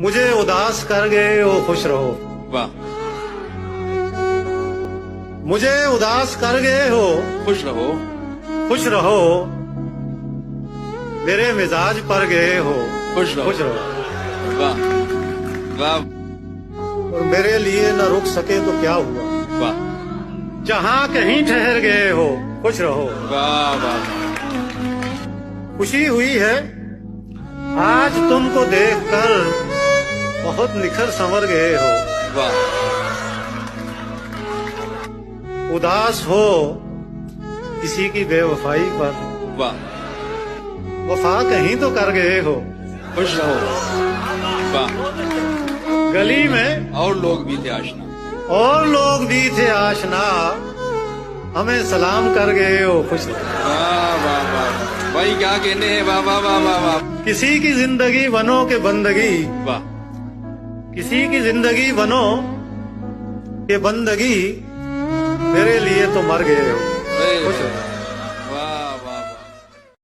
मुझे उदास कर गए हो, खुश रहो। वाह। मुझे उदास कर गए हो, खुश रहो। खुश रहो। मेरे मिजाज पर गए हो, खुश रहो। खुश रहो। वाह वाह और मेरे लिए न रुक सके तो क्या हुआ, वाह। जहां कहीं ठहर गए हो, खुश रहो। वाह वाह खुशी हुई है आज तुमको देखकर, बहुत निखर संवर गए हो। वाह। उदास हो किसी की बेवफाई पर, वाह। वफा कहीं तो कर गए हो। खुश रहो। वाह। गली में और लोग भी थे आशना, और लोग भी थे आशना, हमें सलाम कर गए हो, खुश रहो। वाह वाह वाह भाई क्या कहने हैं। वाह वाह वाह वाह वाह। किसी की जिंदगी बनो के बंदगी, वाह। किसी की जिंदगी बनो के बंदगी, मेरे लिए तो मर गए हो, खुश रहो।